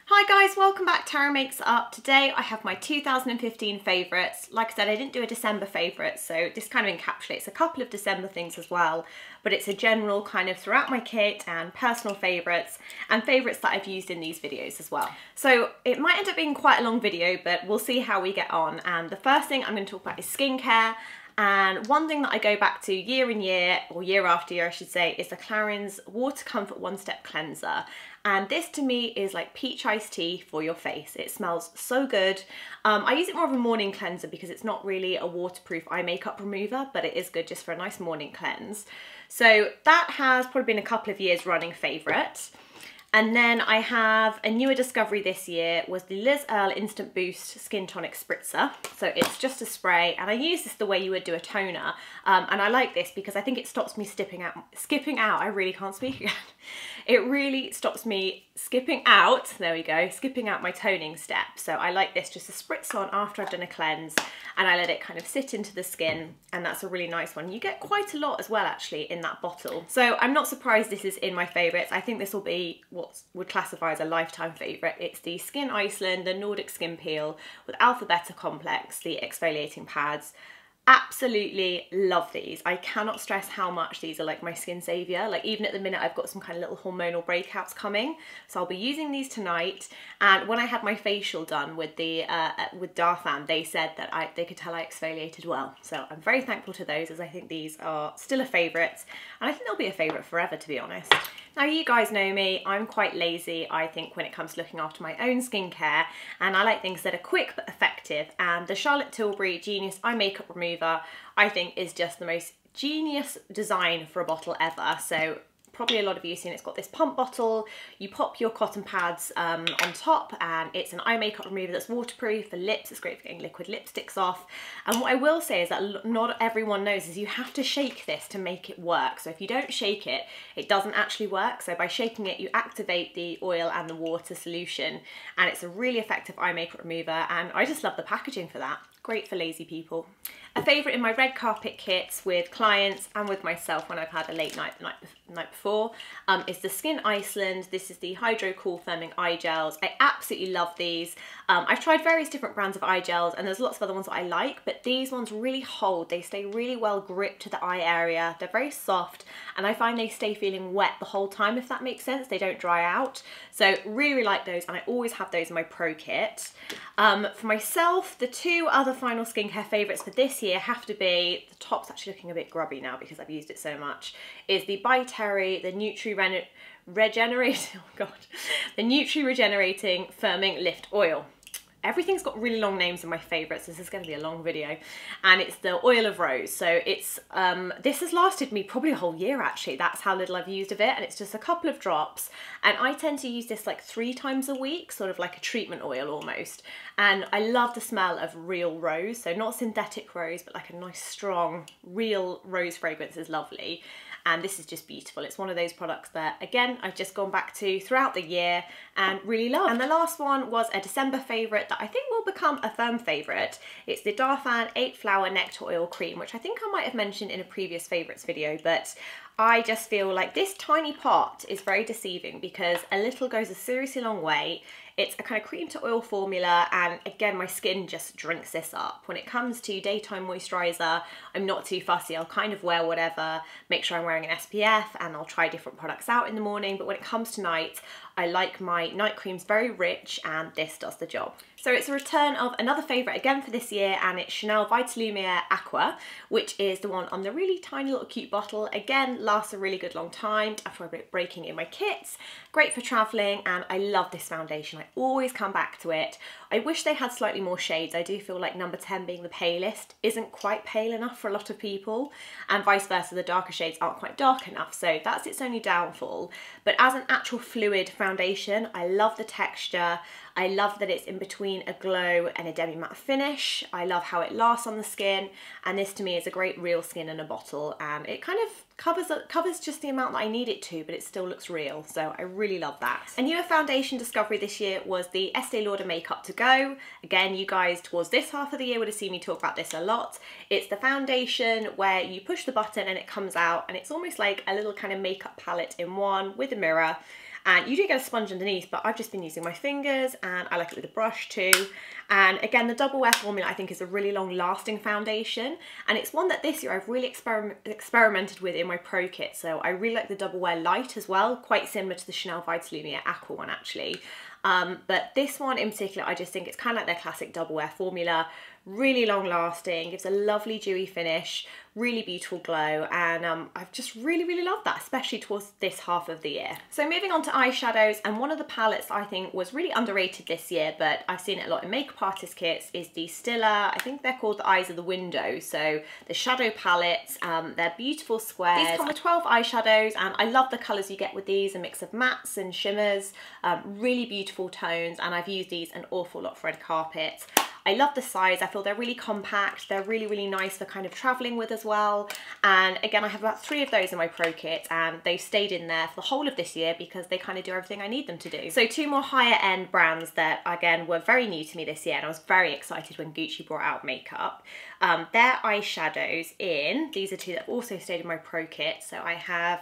Hi guys, welcome back to Tara Makes Up. Today I have my 2015 favourites. Like I said, I didn't do a December favourite, so this kind of encapsulates a couple of December things as well, but it's a general kind of throughout my kit and personal favourites and favourites that I've used in these videos as well. So it might end up being quite a long video, but we'll see how we get on. And the first thing I'm going to talk about is skincare. And one thing that I go back to year in year, or year after year I should say, is the Clarins Water Comfort One Step Cleanser. And this to me is like peach iced tea for your face. It smells so good. I use it more of a morning cleanser because it's not really a waterproof eye makeup remover, but it is good just for a nice morning cleanse. So that has probably been a couple of years running favourite. And then I have a newer discovery this year was the Earle Instant Boost Skin Tonic Spritzer. So it's just a spray, and I use this the way you would do a toner. And I like this because I think it stops me skipping out. I really can't speak again. It really stops me skipping out my toning step. So I like this just to spritz on after I've done a cleanse, and I let it kind of sit into the skin, and that's a really nice one. You get quite a lot as well actually in that bottle. So I'm not surprised this is in my favourites. I think this will be what would classify as a lifetime favourite. It's the Skyn Iceland, the Nordic Skin Peel with Alpha Beta Complex, the exfoliating pads. Absolutely love these. I cannot stress how much these are like my skin savior. Like even at the minute I've got some kind of little hormonal breakouts coming, so I'll be using these tonight. And when I had my facial done with the with Darphin, they said that they could tell I exfoliated well. So I'm very thankful to those, as I think these are still a favourite, and I think they'll be a favourite forever, to be honest. Now you guys know me, I'm quite lazy I think when it comes to looking after my own skincare, and I like things that are quick but effective, and the Charlotte Tilbury Genius Eye Makeup Remover I think is just the most genius design for a bottle ever. So probably a lot of you have seen it's got this pump bottle, you pop your cotton pads on top, and it's an eye makeup remover that's waterproof for lips. It's great for getting liquid lipsticks off. And what I will say is that not everyone knows is you have to shake this to make it work. So if you don't shake it, it doesn't actually work. So by shaking it, you activate the oil and the water solution, and it's a really effective eye makeup remover, and I just love the packaging for that. Great for lazy people. A favourite in my red carpet kits with clients and with myself when I've had a late night the night before is the Skyn Iceland. This is the Hydro Cool Firming Eye Gels. I absolutely love these. I've tried various different brands of eye gels, and there's lots of other ones that I like, but these ones really hold. They stay really well gripped to the eye area. They're very soft, and I find they stay feeling wet the whole time, if that makes sense. They don't dry out. So really like those, and I always have those in my pro kit. For myself, the two other final skincare favourites for this year have to be, the top's actually looking a bit grubby now because I've used it so much, is the Bettor, the Nutri Regenerating Firming Lift Oil. Everything's got really long names in my favourites. This is going to be a long video. And it's the Oil of Rose. So it's this has lasted me probably a whole year actually. That's how little I've used of it. And it's just a couple of drops. And I tend to use this like 3 times a week, sort of like a treatment oil almost. And I love the smell of real rose. So not synthetic rose, but like a nice strong real rose fragrance is lovely. And this is just beautiful. It's one of those products that, again, I've just gone back to throughout the year and really love. And the last one was a December favourite that I think will become a firm favourite. It's the Darphin 8 Flower Nectar Oil Cream, which I think I might have mentioned in a previous favourites video, but I just feel like this tiny pot is very deceiving because a little goes a seriously long way. It's a kind of cream to oil formula, and again, my skin just drinks this up. When it comes to daytime moisturiser, I'm not too fussy. I'll kind of wear whatever, make sure I'm wearing an SPF, and I'll try different products out in the morning. But when it comes to night, I like my night creams very rich, and this does the job. So it's a return of another favourite again for this year, and it's Chanel Vitalumiere Aqua, which is the one on the really tiny little cute bottle. Again, lasts a really good long time after breaking in my kits. Great for travelling, and I love this foundation. I always come back to it. I wish they had slightly more shades. I do feel like number 10 being the palest isn't quite pale enough for a lot of people, and vice versa, the darker shades aren't quite dark enough, so that's its only downfall. But as an actual fluid foundation, I love the texture. I love that it's in between a glow and a demi-matte finish. I love how it lasts on the skin, and this to me is a great real skin in a bottle, and it kind of covers just the amount that I need it to, but it still looks real, so I really love that. A newer foundation discovery this year was the Estee Lauder Makeup To Go. Again, you guys towards this half of the year would have seen me talk about this a lot. It's the foundation where you push the button and it comes out, and it's almost like a little kind of makeup palette in one with a mirror. And you do get a sponge underneath, but I've just been using my fingers, and I like it with a brush too. And again, the Double Wear formula I think is a really long lasting foundation, and it's one that this year I've really experimented with in my pro kit. So I really like the Double Wear Light as well, quite similar to the Chanel Vitalumiere Aqua one actually. But this one in particular, I just think it's kind of like their classic Double Wear formula. Really long lasting, gives a lovely dewy finish, really beautiful glow, and I've just really loved that, especially towards this half of the year. So moving on to eyeshadows, and one of the palettes I think was really underrated this year, but I've seen it a lot in makeup artist kits, is the Stila. I think they're called the Eyes of the Window. So the shadow palettes, they're beautiful squares. These come with 12 eyeshadows, and I love the colours you get with these, a mix of mattes and shimmers, really beautiful tones, and I've used these an awful lot for red carpet. I love the size. I feel they're really compact. They're really nice for kind of traveling with as well. And again, I have about 3 of those in my pro kit, and they've stayed in there for the whole of this year because they kind of do everything I need them to do. So 2 more higher end brands that again were very new to me this year, and I was very excited when Gucci brought out makeup. Their eyeshadows in, these are 2 that also stayed in my pro kit. So I have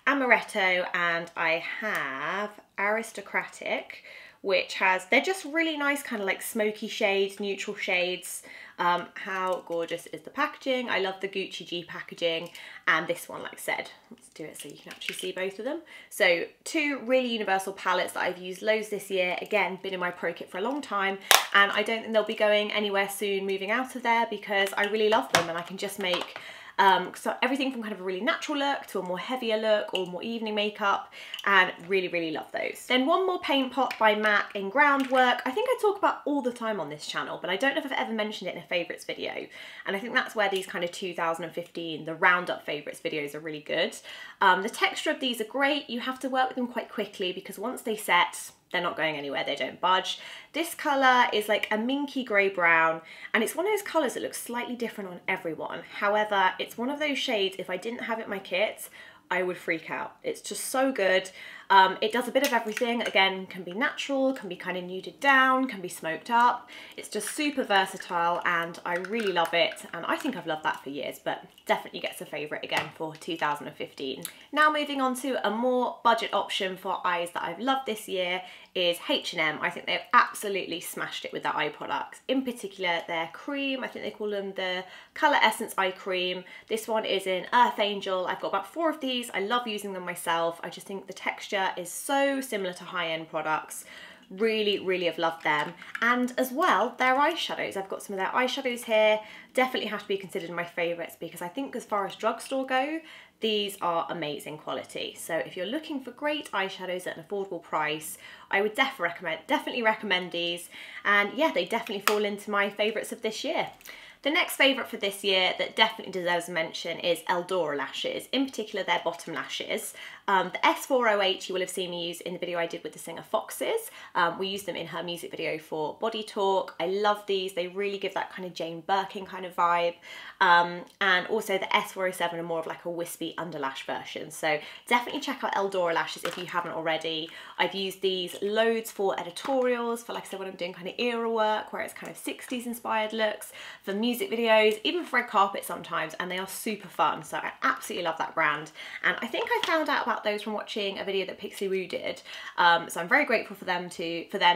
Amaretto and I have Aristocratic, which has, they're just really nice kind of like smoky shades, neutral shades. How gorgeous is the packaging? I love the Gucci G packaging, and this one, like I said, let's do it so you can actually see both of them. So 2 really universal palettes that I've used loads this year, again, been in my pro kit for a long time, and I don't think they'll be going anywhere soon moving out of there because I really love them, and I can just make so everything from kind of a really natural look to a more heavier look or more evening makeup, and really love those. Then one more paint pot by MAC in Groundwork. I think I talk about all the time on this channel, but I don't know if I've ever mentioned it in a favourites video, and I think that's where these kind of 2015, the roundup favourites videos are really good. The texture of these are great. You have to work with them quite quickly because once they set, they're not going anywhere, they don't budge. This colour is like a minky grey brown, and it's one of those colours that looks slightly different on everyone. However, it's one of those shades, if I didn't have it in my kit, I would freak out. It's just so good. It does a bit of everything. Again, can be natural, can be kind of nuded down, can be smoked up. It's just super versatile, and I really love it. And I think I've loved that for years, but definitely gets a favourite again for 2015. Now moving on to a more budget option for eyes that I've loved this year is H&M. I think they've absolutely smashed it with their eye products. In particular, their cream, I think they call them the Colour Essence Eye Cream. This one is in Earth Angel. I've got about 4 of these. I love using them myself. I just think the texture is so similar to high-end products. Really have loved them. And as well, their eyeshadows. I've got some of their eyeshadows here. Definitely have to be considered my favourites because I think as far as drugstore go, these are amazing quality. So if you're looking for great eyeshadows at an affordable price, I would definitely recommend these. And yeah, they definitely fall into my favourites of this year. The next favourite for this year that definitely deserves a mention is Eldora lashes, in particular their bottom lashes. The S408 you will have seen me use in the video I did with the singer Foxes. We used them in her music video for Body Talk. I love these. They really give that kind of Jane Birkin kind of vibe. And also the S407 are more of like a wispy underlash version. So definitely check out Eldora lashes if you haven't already. I've used these loads for editorials, for like I said, when I'm doing kind of era work where it's kind of 60s inspired looks, for music videos, even for red carpet sometimes, and they are super fun. So I absolutely love that brand. And I think I found out about those from watching a video that Pixie Woo did. So I'm very grateful for them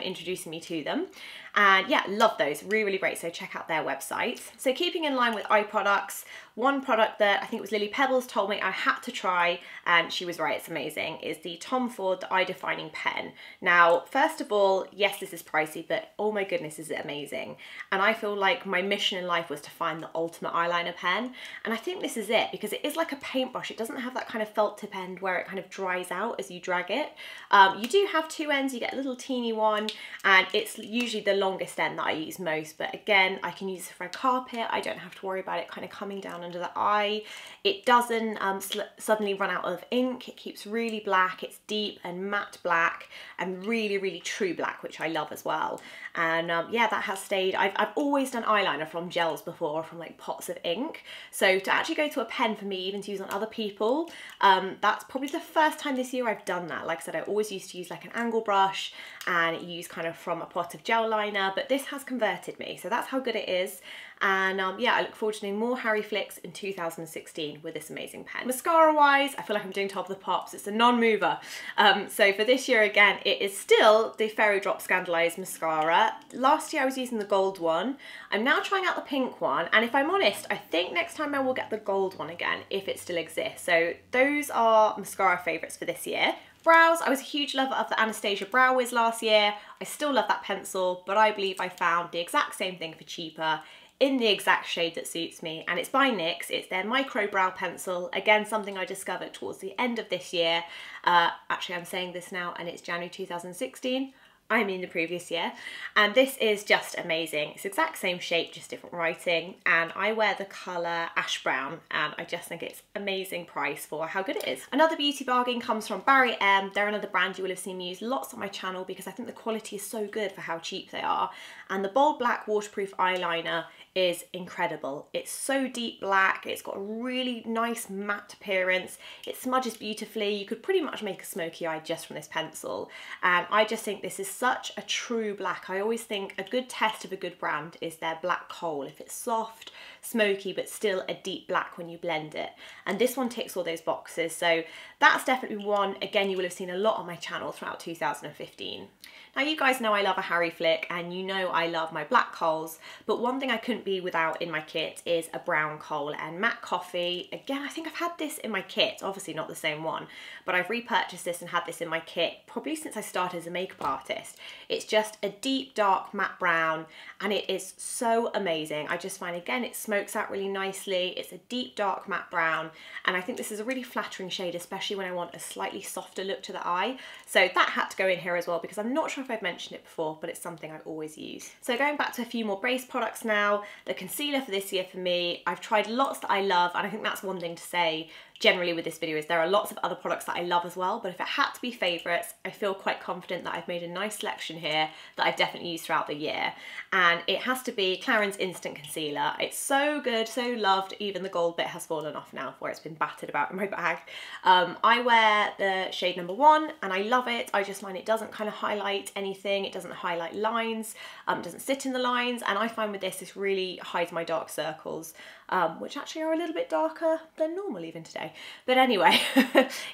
introducing me to them. And yeah, love those, really great. So check out their website. So keeping in line with eye products, one product that I think it was Lily Pebbles told me I had to try, and she was right, it's amazing, is the Tom Ford the Eye Defining Pen. Now, first of all, yes, this is pricey, but oh my goodness, is it amazing. And I feel like my mission in life was to find the ultimate eyeliner pen. And I think this is it, because it is like a paintbrush. It doesn't have that kind of felt tip end where it kind of dries out as you drag it. You do have 2 ends, you get a little teeny one, and it's usually the longest end that I use most. But again, I can use it for a carpet. I don't have to worry about it kind of coming down under the eye. It doesn't suddenly run out of ink. It keeps really black. It's deep and matte black and really true black, which I love as well. And yeah, that has stayed. I've always done eyeliner from gels before, from like pots of ink. So to actually go to a pen for me, even to use on other people, that's probably the first time this year I've done that. Like I said, I always used to use like an angle brush and use kind of from a pot of gel liner, but this has converted me. So that's how good it is. And yeah, I look forward to doing more Harry flicks in 2016 with this amazing pen. Mascara wise, I feel like I'm doing Top of the Pops. It's a non-mover. So for this year again, it is still the Fairy Drop Scandalised mascara. Last year I was using the gold one. I'm now trying out the pink one, and if I'm honest, I think next time I will get the gold one again if it still exists. So those are mascara favourites for this year. Brows, I was a huge lover of the Anastasia Brow Wiz last year. I still love that pencil, but I believe I found the exact same thing for cheaper in the exact shade that suits me, and it's by NYX. It's their micro brow pencil. Again, something I discovered towards the end of this year. Actually, I'm saying this now and it's January 2016. I mean the previous year, and this is just amazing. It's the exact same shape, just different writing, and I wear the colour ash brown, and I just think it's amazing price for how good it is. Another beauty bargain comes from Barry M. They're another brand you will have seen me use lots on my channel because I think the quality is so good for how cheap they are, and the Bold Black Waterproof Eyeliner is incredible. It's so deep black, it's got a really nice matte appearance, it smudges beautifully. You could pretty much make a smoky eye just from this pencil, and I just think this is such a true black. I always think a good test of a good brand is their black Kohl. If it's soft, smoky, but still a deep black when you blend it, and this one ticks all those boxes. So that's definitely one, again, you will have seen a lot on my channel throughout 2015. Now you guys know I love a Harry flick, and you know I love my black Kohls, but one thing I couldn't be without in my kit is a brown Kohl, and matte coffee. Again, I think I've had this in my kit, obviously not the same one, but I've repurchased this and had this in my kit probably since I started as a makeup artist. It's just a deep dark matte brown, and it is so amazing. I just find, again, it smokes out really nicely. It's a deep dark matte brown, and I think this is a really flattering shade, especially when I want a slightly softer look to the eye. So that had to go in here as well, because I'm not sure if I've mentioned it before, but it's something I always use. So going back to a few more base products now, the concealer for this year for me, I've tried lots that I love, and I think that's one thing to say generally with this video is there are lots of other products that I love as well, but if it had to be favourites, I feel quite confident that I've made a nice selection here that I've definitely used throughout the year, and it has to be Clarins Instant Concealer. It's so good, so loved. Even the gold bit has fallen off now where it's been battered about in my bag. I wear the shade number 1 and I love it. I just find it doesn't kind of highlight anything, it doesn't highlight lines, doesn't sit in the lines, and I find with this really hides my dark circles, which actually are a little bit darker than normal even today. But anyway,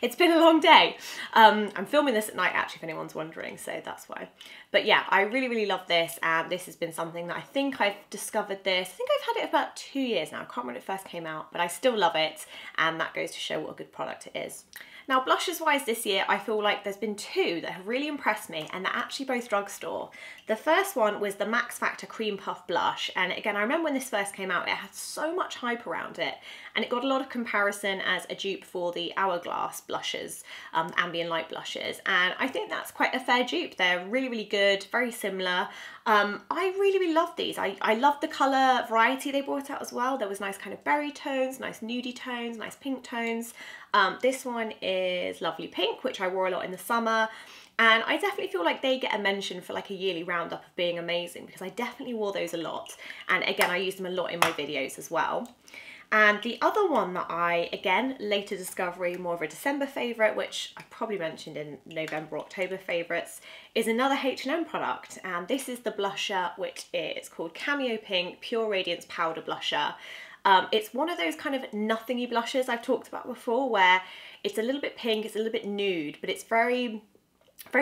it's been a long day. I'm filming this at night actually, if anyone's wondering, so that's why. But yeah, I really love this, and this has been something that I think I've discovered this. I think I've had it for about 2 years now. I can't remember when it first came out, but I still love it, and that goes to show what a good product it is. Now, blushes wise this year, I feel like there's been 2 that have really impressed me, and they're actually both drugstore. The first one was the Max Factor Cream Puff Blush, and again, I remember when this first came out, it had so much hype around it, and it got a lot of comparison as a dupe for the Hourglass blushes, ambient light blushes, and I think that's quite a fair dupe. They're really good, very similar. I really love these. I love the colour variety they brought out as well. There was nice kind of berry tones, nice nudie tones, nice pink tones. This one is Lovely Pink, which I wore a lot in the summer, and I definitely feel like they get a mention for like a yearly roundup of being amazing, because I definitely wore those a lot, and again, I use them a lot in my videos as well. And the other one that I, again, later discovery, more of a December favourite, which I probably mentioned in November, October favourites, is another H&M product, and this is the blusher, which is called Cameo Pink Pure Radiance Powder Blusher. It's one of those kind of nothingy blushes I've talked about before, where it's a little bit pink, it's a little bit nude, but it's very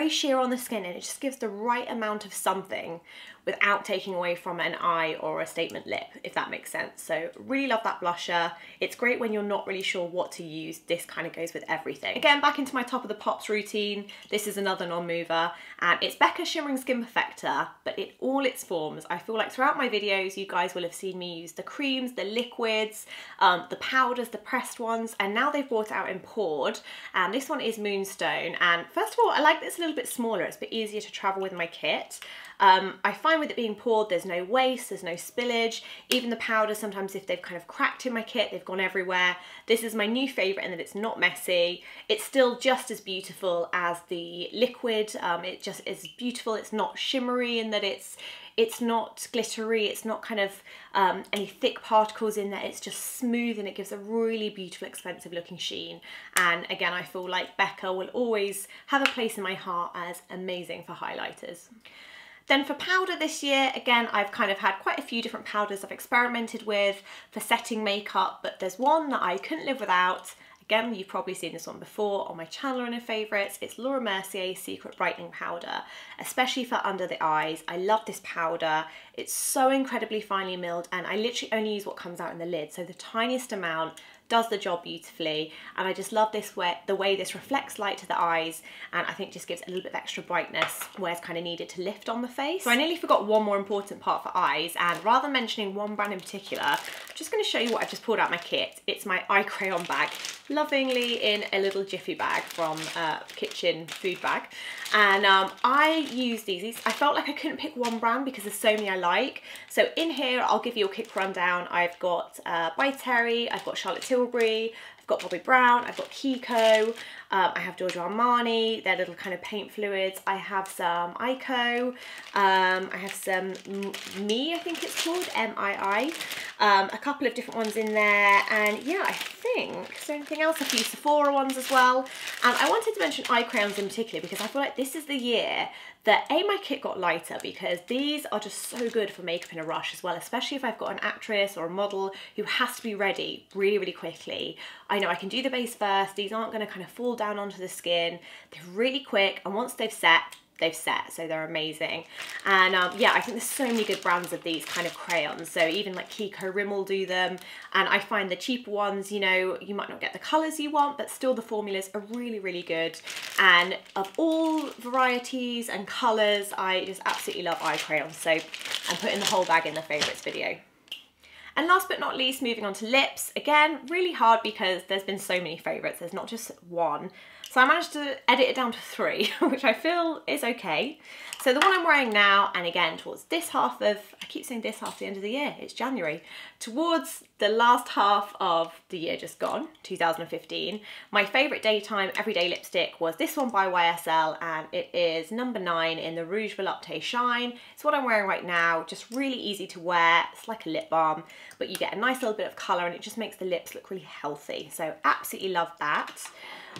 sheer on the skin, and it just gives the right amount of something without taking away from an eye or a statement lip, if that makes sense. So really love that blusher. It's great when you're not really sure what to use. This kind of goes with everything. Again, back into my Top of the Pops routine. This is another non-mover, and it's Becca Shimmering Skin Perfector, but in all its forms. I feel like throughout my videos, you guys will have seen me use the creams, the liquids, the powders, the pressed ones, and now they've brought it out in poured, and this one is Moonstone. And first of all, I like that it's a little bit smaller. It's a bit easier to travel with my kit. I find with it being poured, there's no waste, there's no spillage. Even the powders, sometimes if they've kind of cracked in my kit, they've gone everywhere. This is my new favourite in that it's not messy. It's still just as beautiful as the liquid. It just is beautiful. It's not shimmery in that it's not glittery, it's not kind of any thick particles in there, it's just smooth, and it gives a really beautiful, expensive looking sheen. And again, I feel like Becca will always have a place in my heart as amazing for highlighters. Then for powder this year, again, I've kind of had quite a few different powders I've experimented with for setting makeup, but there's one that I couldn't live without. Again, you've probably seen this one before on my channel and in favourites. It's Laura Mercier Secret Brightening Powder, especially for under the eyes. I love this powder. It's so incredibly finely milled, and I literally only use what comes out in the lid, so the tiniest amount does the job beautifully. And I just love this the way this reflects light to the eyes, and I think just gives a little bit of extra brightness where it's kind of needed to lift on the face. So I nearly forgot one more important part for eyes, and rather than mentioning one brand in particular, I'm just going to show you what I've just pulled out my kit. It's my eye crayon bag, lovingly in a little jiffy bag from kitchen food bag, and I use these. I felt like I couldn't pick one brand because there's so many I like. So in here, I'll give you a quick rundown. I've got By Terry, I've got Charlotte Tilbury, I've got Bobbi Brown, I've got Kiko, I have Giorgio Armani, their little kind of paint fluids. I have some Ico, I have some Me, I think it's called, M-I-I, a couple of different ones in there, and yeah, I think, is there anything else? A few Sephora ones as well. I wanted to mention eye crayons in particular because I feel like this is the year that my kit got lighter, because these are just so good for makeup in a rush as well, especially if I've got an actress or a model who has to be ready really, really quickly. I know I can do the base first. These aren't going to kind of fall down onto the skin. They're really quick, and once they've set, so they're amazing. And yeah, I think there's so many good brands of these kind of crayons. So even like Kiko Rimmel do them, and I find the cheaper ones, you know, you might not get the colours you want, but still the formulas are really, really good. And of all varieties and colours, I just absolutely love eye crayons. So I'm putting the whole bag in the favourites video. And last but not least, moving on to lips. Again, really hard because there's been so many favourites. There's not just one. So I managed to edit it down to 3, which I feel is okay. So the one I'm wearing now, and again, towards this half of, I keep saying this half the end of the year, it's January, towards the last half of the year just gone, 2015, my favourite daytime everyday lipstick was this one by YSL, and it is number 9 in the Rouge Volupté Shine. It's what I'm wearing right now, just really easy to wear. It's like a lip balm, but you get a nice little bit of colour, and it just makes the lips look really healthy. So absolutely love that.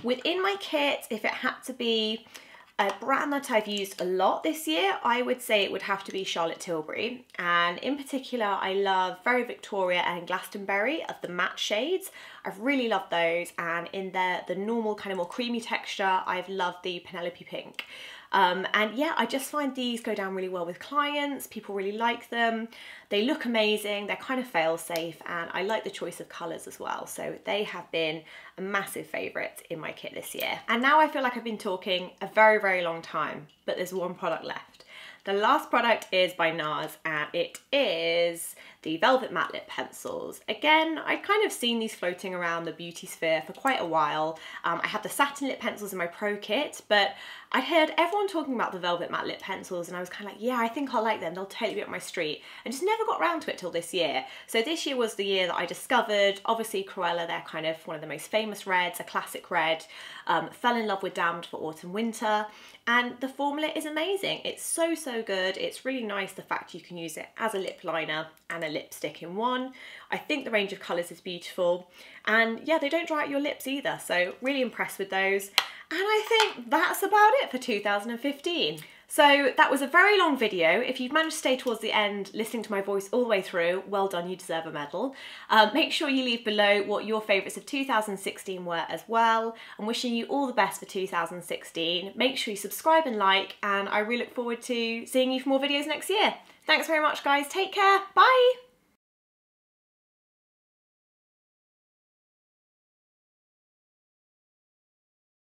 Within my kit, if it had to be a brand that I've used a lot this year, I would say it would have to be Charlotte Tilbury. And in particular, I love Very Victoria and Glastonbury of the matte shades. I've really loved those. And in the normal kind of more creamy texture, I've loved the Penelope Pink. And yeah, I just find these go down really well with clients. People really like them. They look amazing. They're kind of fail safe, and I like the choice of colours as well. So they have been a massive favourite in my kit this year. And now I feel like I've been talking a very, very long time, but there's one product left. The last product is by Nars, and it is the Velvet Matte Lip Pencils. Again, I'd kind of seen these floating around the beauty sphere for quite a while. I had the satin lip pencils in my pro kit, but I'd heard everyone talking about the Velvet Matte Lip Pencils, and I was kind of like, yeah, I think I'll like them. They'll totally be up my street. And just never got around to it till this year. So this year was the year that I discovered, obviously, Cruella, they're kind of one of the most famous reds, a classic red. Fell in love with Damned for autumn winter, and the formula is amazing. It's so, so good. It's really nice the fact you can use it as a lip liner and a lipstick in one. I think the range of colours is beautiful, and yeah, they don't dry out your lips either, so really impressed with those. And I think that's about it for 2015. So that was a very long video. If you've managed to stay towards the end listening to my voice all the way through, well done, you deserve a medal. Make sure you leave below what your favourites of 2016 were as well. I'm wishing you all the best for 2016. Make sure you subscribe and like, and I really look forward to seeing you for more videos next year. Thanks very much, guys. Take care. Bye.